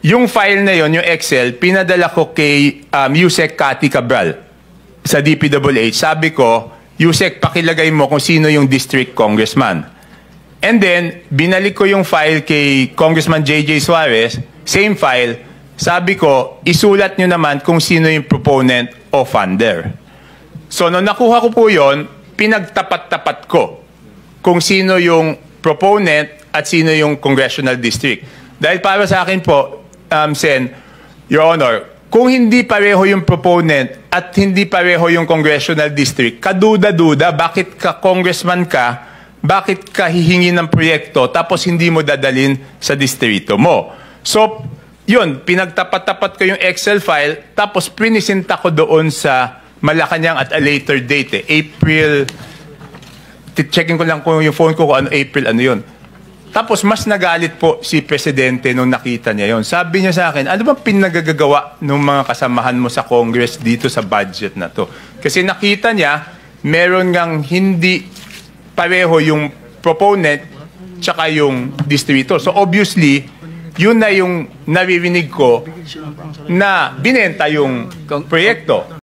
Yung file na yon, yung Excel, pinadala ko kay Yusek Cathy Cabral sa DPWH. Sabi ko, Yusek, pakilagay mo kung sino yung district congressman. And then, binalik ko yung file kay Congressman J.J. Suarez, same file. Sabi ko, isulat nyo naman kung sino yung proponent o funder. So, nung nakuha ko po yon, pinagtapat-tapat ko kung sino yung proponent at sino yung congressional district. Dahil para sa akin po, Sen, Your Honor, kung hindi pareho yung proponent at hindi pareho yung congressional district, kaduda-duda, bakit ka congressman ka, bakit ka hihingi ng proyekto tapos hindi mo dadalin sa distrito mo? So, yun, pinagtapat-tapat ko yung Excel file tapos prinisinta ko doon sa Malacanang at a later date, April, checking ko lang kung yung phone ko kung ano April, ano yun. Tapos mas nagalit po si Presidente nung nakita niya yon. Sabi niya sa akin, ano bang pinagagagawa ng mga kasamahan mo sa Congress dito sa budget na to? Kasi nakita niya, meron ngang hindi pareho yung proponent tsaka yung distributor. So obviously, yun na yung naririnig ko na binenta yung proyekto.